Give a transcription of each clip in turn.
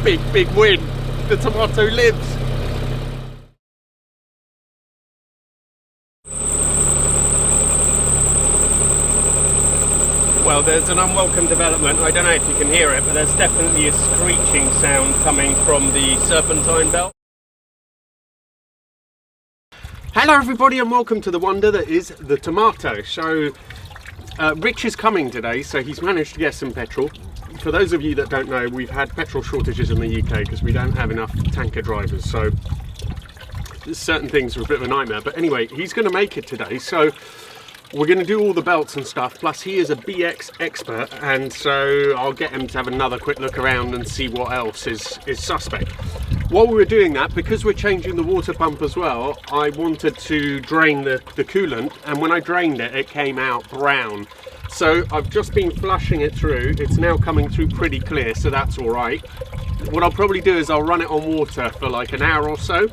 big, big win. The tomato lives. Well, there's an unwelcome development. I don't know if you can hear it, but there's definitely a screeching sound coming from the serpentine belt. Hello everybody and welcome to the wonder that is the tomato. So Rich is coming today, so he's managed to get some petrol. For those of you that don't know, we've had petrol shortages in the UK because we don't have enough tanker drivers, so certain things are a bit of a nightmare. But anyway, he's going to make it today, so we're going to do all the belts and stuff, plus he is a BX expert, and so I'll get him to have another quick look around and see what else is suspect. While we were doing that, because we're changing the water pump as well, I wanted to drain the coolant, and when I drained it, it came out brown. So I've just been flushing it through. It's now coming through pretty clear, so that's all right. What I'll probably do is I'll run it on water for like an hour or so,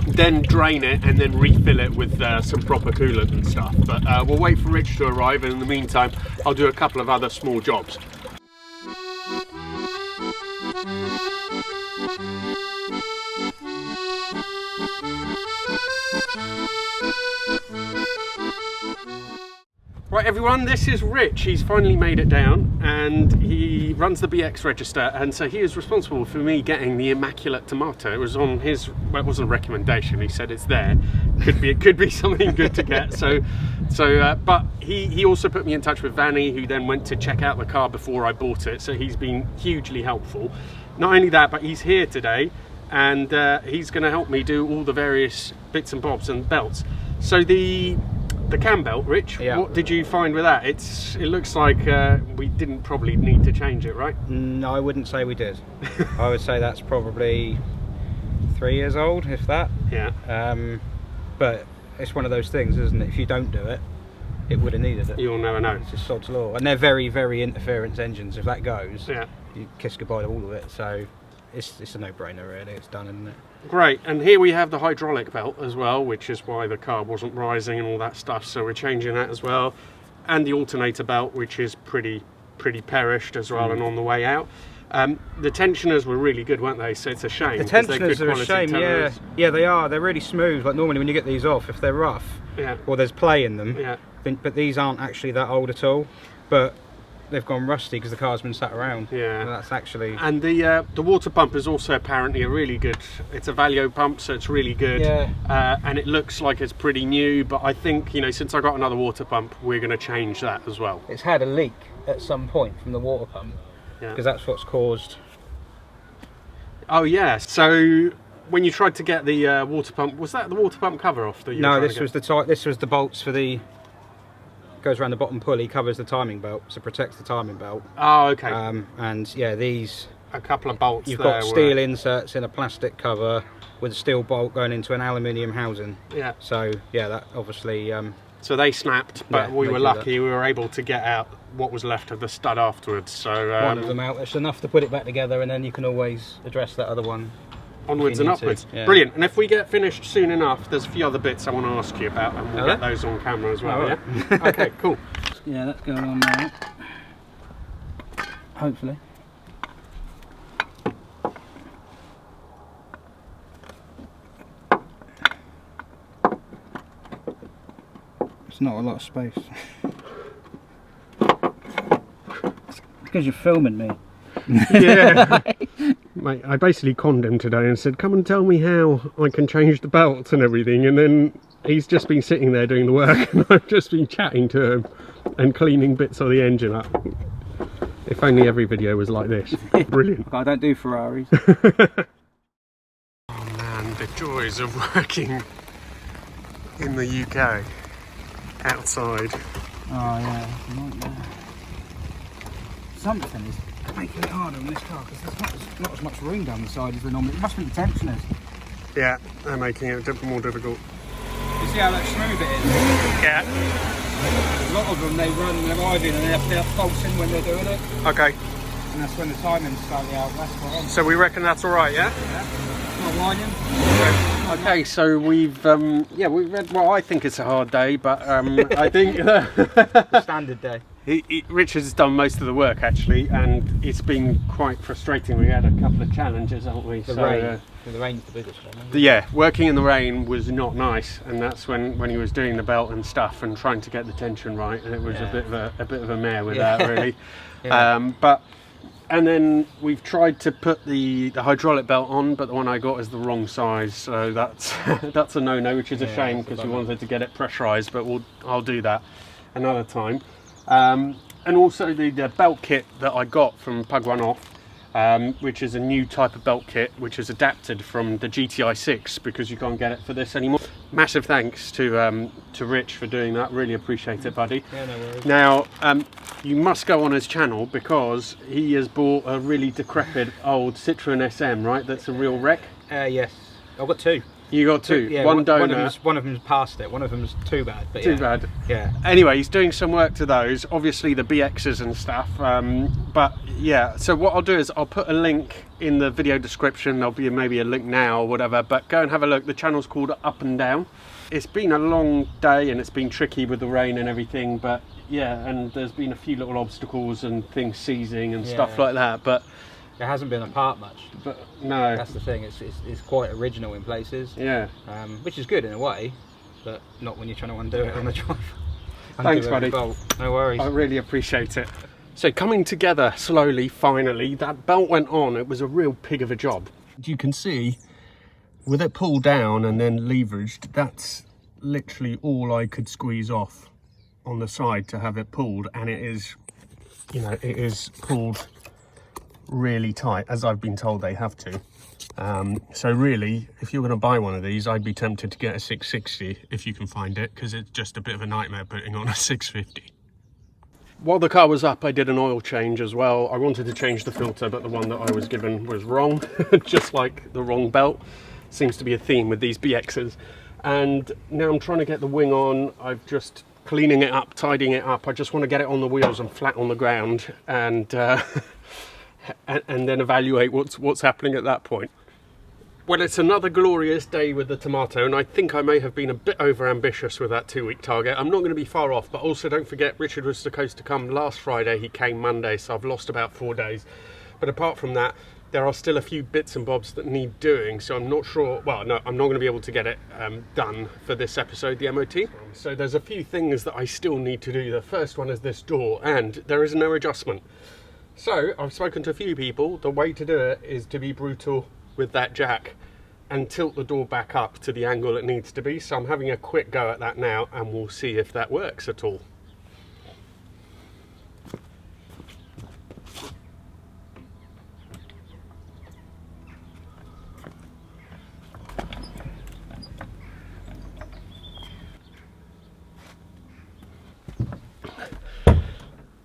then drain it and then refill it with some proper coolant and stuff. But we'll wait for Rich to arrive, and in the meantime I'll do a couple of other small jobs. Right everyone, this is Rich. He's finally made it down and he runs the BX register, and so he is responsible for me getting the immaculate tomato. It was on his, well, it wasn't a recommendation, he said it's there. It could be something good to get. But he also put me in touch with Vanny, who then went to check out the car before I bought it, so he's been hugely helpful. Not only that, but he's here today and he's going to help me do all the various bits and bobs and belts. So the cam belt, Rich, yeah. What did you find with that? It looks like we didn't probably need to change it, right? No, I wouldn't say we did. I would say that's probably 3 years old, if that. Yeah. But it's one of those things, isn't it? If you don't do it, it would have needed it. You'll never know. It's just sod's law. And they're very, very interference engines. If that goes, yeah, you kiss goodbye to all of it. So it's a no-brainer, really. It's done, isn't it? Great, and here we have the hydraulic belt as well, which is why the car wasn't rising and all that stuff, so we're changing that as well. And the alternator belt, which is pretty perished as well and on the way out. The tensioners were really good, weren't they? So it's a shame. The tensioners are a shame, yeah. Yeah, they are. They're really smooth. Like normally when you get these off, if they're rough, yeah, or there's play in them, yeah, but these aren't actually that old at all. But they've gone rusty because the car's been sat around. Yeah, and that's actually. And the water pump is also apparently a really good. It's a Valio pump, so it's really good. Yeah. And it looks like it's pretty new, but I think, you know, since I got another water pump, we're going to change that as well. It's had a leak at some point from the water pump, because that's what's caused. Oh yeah. So when you tried to get the water pump, was that the water pump cover off? No, this was the bolts for the. Goes around the bottom pulley, covers the timing belt, so protects the timing belt. Oh, okay. And yeah, these. A couple of bolts. You've got steel inserts in a plastic cover with a steel bolt going into an aluminium housing. Yeah. So yeah, that obviously. So they snapped, but yeah, we were lucky. We were able to get out what was left of the stud afterwards. So one of them out. It's enough to put it back together, and then you can always address that other one. Onwards and upwards. Yeah. Brilliant. And if we get finished soon enough, there's a few other bits I want to ask you about, and we'll get those on camera as well. Right. Yeah. Okay. Cool. Yeah, that's going on now. Hopefully. It's not a lot of space. It's because you're filming me. Yeah. Mate, I basically conned him today and said, come and tell me how I can change the belts and everything, and then he's just been sitting there doing the work and I've just been chatting to him and cleaning bits of the engine up. If only every video was like this. Brilliant. I don't do Ferraris. Oh man, the joys of working in the UK outside. Oh yeah, something is making it harder on this car because there's not as much room down the side as there normally. It must be the tensioners. Yeah, they're making it more difficult. You see how smooth it is? Yeah. A lot of them, they run their idling and they have to pulse in when they're doing it. Okay. And that's when the timing's slightly out. That's what I'm. So we reckon that's all right, yeah? Yeah. Not whining. Okay, so we've had what I think it's a hard day, but I think the standard day. Richard's done most of the work actually, and it's been quite frustrating. We had a couple of challenges, haven't we? The rain's the biggest one. Yeah, working in the rain was not nice, and that's when he was doing the belt and stuff and trying to get the tension right, and it was a bit of a mare with that really. And then we've tried to put the hydraulic belt on, but the one I got is the wrong size, so that's that's a no-no, which is a shame because we wanted to get it pressurised, but I'll do that another time. And also the belt kit that I got from Pug One Off, which is a new type of belt kit which is adapted from the GTI 6 because you can't get it for this anymore. Massive thanks to Rich for doing that, really appreciate it, buddy. Yeah, no worries. Now you must go on his channel because he has bought a really decrepit old Citroen SM, right? That's a real wreck. Yes, I've got two. You got two. Yeah, one donor. One of them's past it. One of them's too bad. But too bad. Yeah. Anyway, he's doing some work to those. Obviously the BXs and stuff. But yeah. So what I'll do is I'll put a link in the video description. There'll be maybe a link now or whatever. But go and have a look. The channel's called Up and Down. It's been a long day and it's been tricky with the rain and everything. But yeah, and there's been a few little obstacles and things seizing and stuff like that. But it hasn't been apart much. But no, that's the thing. It's quite original in places. Yeah. Which is good in a way, but not when you're trying to undo it on the drive. Thanks, buddy. No worries. I really appreciate it. So coming together slowly, finally, that belt went on. It was a real pig of a job. You can see, with it pulled down and then leveraged, that's literally all I could squeeze off on the side to have it pulled, and it is, you know, it is pulled really tight, as I've been told they have to. So really, if you're going to buy one of these, I'd be tempted to get a 660 if you can find it, because it's just a bit of a nightmare putting on a 650. While the car was up, I did an oil change as well. I wanted to change the filter, but the one that I was given was wrong, just like the wrong belt. Seems to be a theme with these BXs. And now I'm trying to get the wing on. I've just cleaning it up, tidying it up. I just want to get it on the wheels and flat on the ground, and then evaluate what's happening at that point. Well, it's another glorious day with the Tomato, and I think I may have been a bit over ambitious with that 2-week target. I'm not going to be far off, but also don't forget Richard was supposed to come last Friday. He came Monday, so I've lost about 4 days. But apart from that, there are still a few bits and bobs that need doing, so I'm not sure. Well, no, I'm not going to be able to get it done for this episode, the MOT. So there's a few things that I still need to do. The first one is this door, and there is no adjustment. So I've spoken to a few people. The way to do it is to be brutal with that jack and tilt the door back up to the angle it needs to be. So I'm having a quick go at that now, and we'll see if that works at all.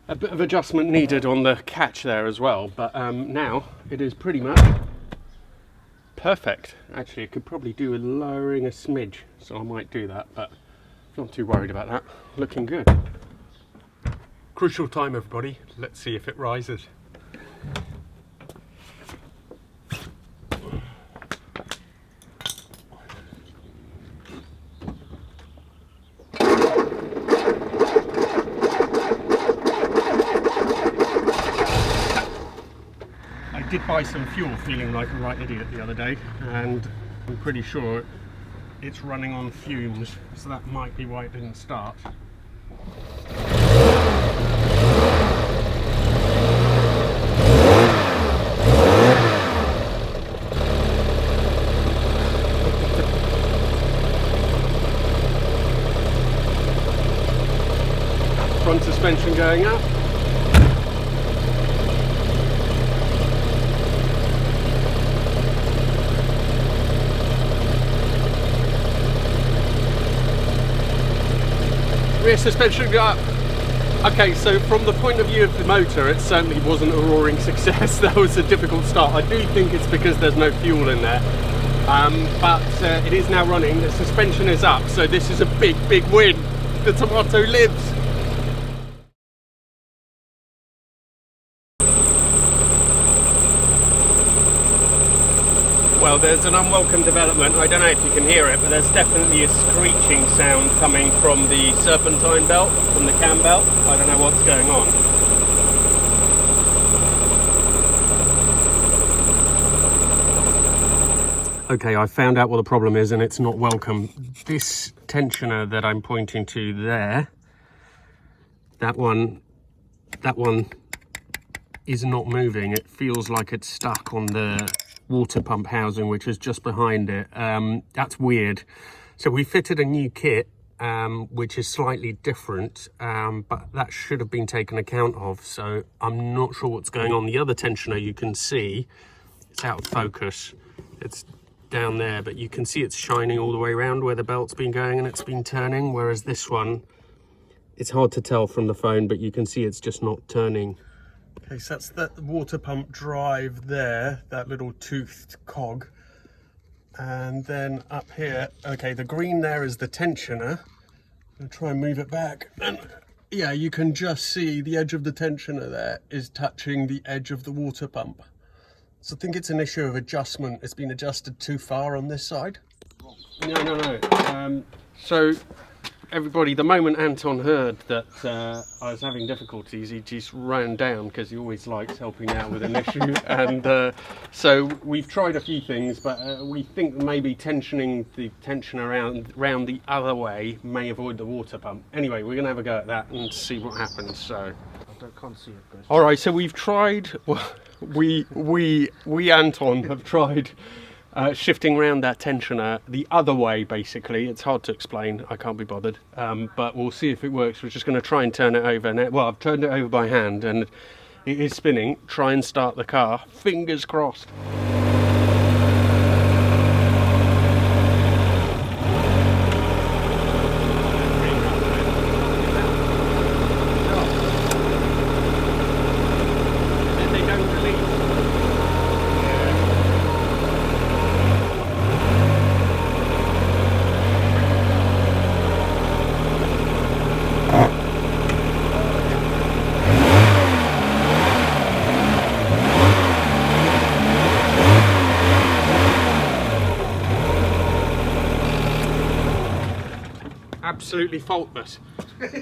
A bit of adjustment needed on the catch there as well, but now it is pretty much perfect. Actually, I could probably do with lowering a smidge, so I might do that, but not too worried about that. Looking good. Crucial time, everybody. Let's see if it rises. I did buy some fuel feeling like a right idiot the other day, and I'm pretty sure it's running on fumes, so that might be why it didn't start. Front suspension going up. Rear suspension up. Okay, so from the point of view of the motor, it certainly wasn't a roaring success. That was a difficult start. I do think it's because there's no fuel in there, but it is now running. The suspension is up, so this is a big win. The Tomato lives. Well, there's an unwelcome development. I don't know if you can hear it, but there's definitely a screeching sound coming from the serpentine belt, from the cam belt. I don't know what's going on. Okay, I found out what the problem is, and it's not welcome. This tensioner that I'm pointing to there, that one is not moving. It feels like it's stuck on the water pump housing, which is just behind it. That's weird. So we fitted a new kit, which is slightly different, but that should have been taken account of. So I'm not sure what's going on. The other tensioner, you can see, it's out of focus. It's down there, but you can see it's shining all the way around where the belt's been going and it's been turning, whereas this one, it's hard to tell from the phone, but you can see it's just not turning. Okay, so that's that water pump drive there, that little toothed cog. And then up here, okay, the green there is the tensioner. I'm gonna try and move it back. And yeah, you can just see the edge of the tensioner there is touching the edge of the water pump. So I think it's an issue of adjustment. It's been adjusted too far on this side. No. So everybody, the moment Anton heard that I was having difficulties, he just ran down because he always likes helping out with an issue. And so we've tried a few things, but we think maybe tensioning the tension around the other way may avoid the water pump. Anyway, we're going to have a go at that and see what happens. So I can't see it, Chris. all right, so we've tried. Well, we Anton have tried shifting around that tensioner the other way. Basically, it's hard to explain. I can't be bothered. But we'll see if it works. We're just going to try and turn it over now. Well, I've turned it over by hand, and it is spinning. Try and start the car. Fingers crossed. Absolutely faultless,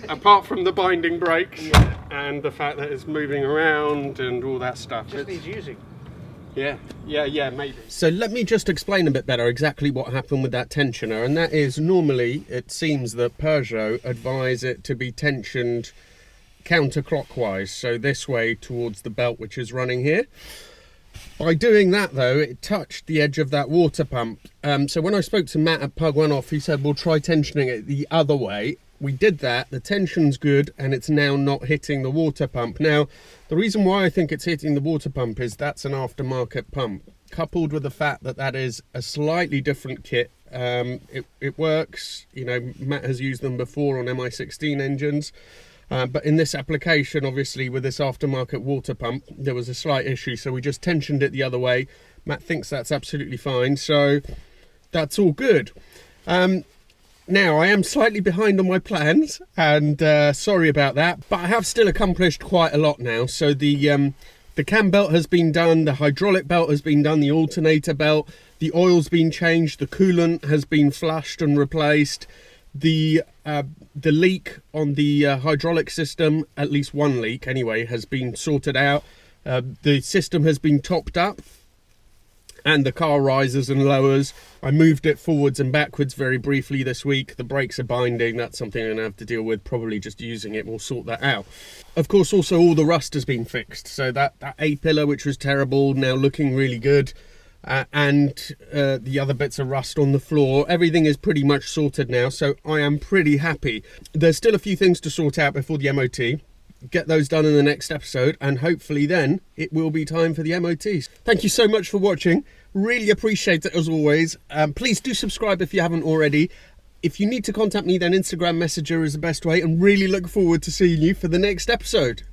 apart from the binding brakes and the fact that it's moving around and all that stuff. Just needs using. Yeah, maybe. So let me just explain a bit better exactly what happened with that tensioner, and that is, normally it seems that Peugeot advise it to be tensioned counterclockwise, so this way towards the belt which is running here. By doing that though, it touched the edge of that water pump. So when I spoke to Matt at Pug One Off, he said we'll try tensioning it the other way. We did that, the tension's good, and it's now not hitting the water pump. Now, the reason why I think it's hitting the water pump is that's an aftermarket pump, coupled with the fact that that is a slightly different kit. It works, you know, Matt has used them before on MI16 engines. But in this application, obviously, with this aftermarket water pump, there was a slight issue, so we just tensioned it the other way. Matt thinks that's absolutely fine, so that's all good. Now, I am slightly behind on my plans, and sorry about that, but I have still accomplished quite a lot now. So the cam belt has been done, the hydraulic belt has been done, the alternator belt, the oil's been changed, the coolant has been flushed and replaced. The leak on the hydraulic system, at least one leak anyway, has been sorted out. The system has been topped up, and the car rises and lowers. I moved it forwards and backwards very briefly this week. The brakes are binding. That's something I'm going to have to deal with, probably just using it. We'll sort that out. Of course, also all the rust has been fixed. So that A-pillar, which was terrible, now looking really good. And the other bits of rust on the floor, everything is pretty much sorted now, so I am pretty happy. There's still a few things to sort out before the MOT. Get those done in the next episode, and hopefully then it will be time for the MOTs. Thank you so much for watching. Really appreciate it as always. Please do subscribe if you haven't already. If you need to contact me, then Instagram Messenger is the best way, and really look forward to seeing you for the next episode.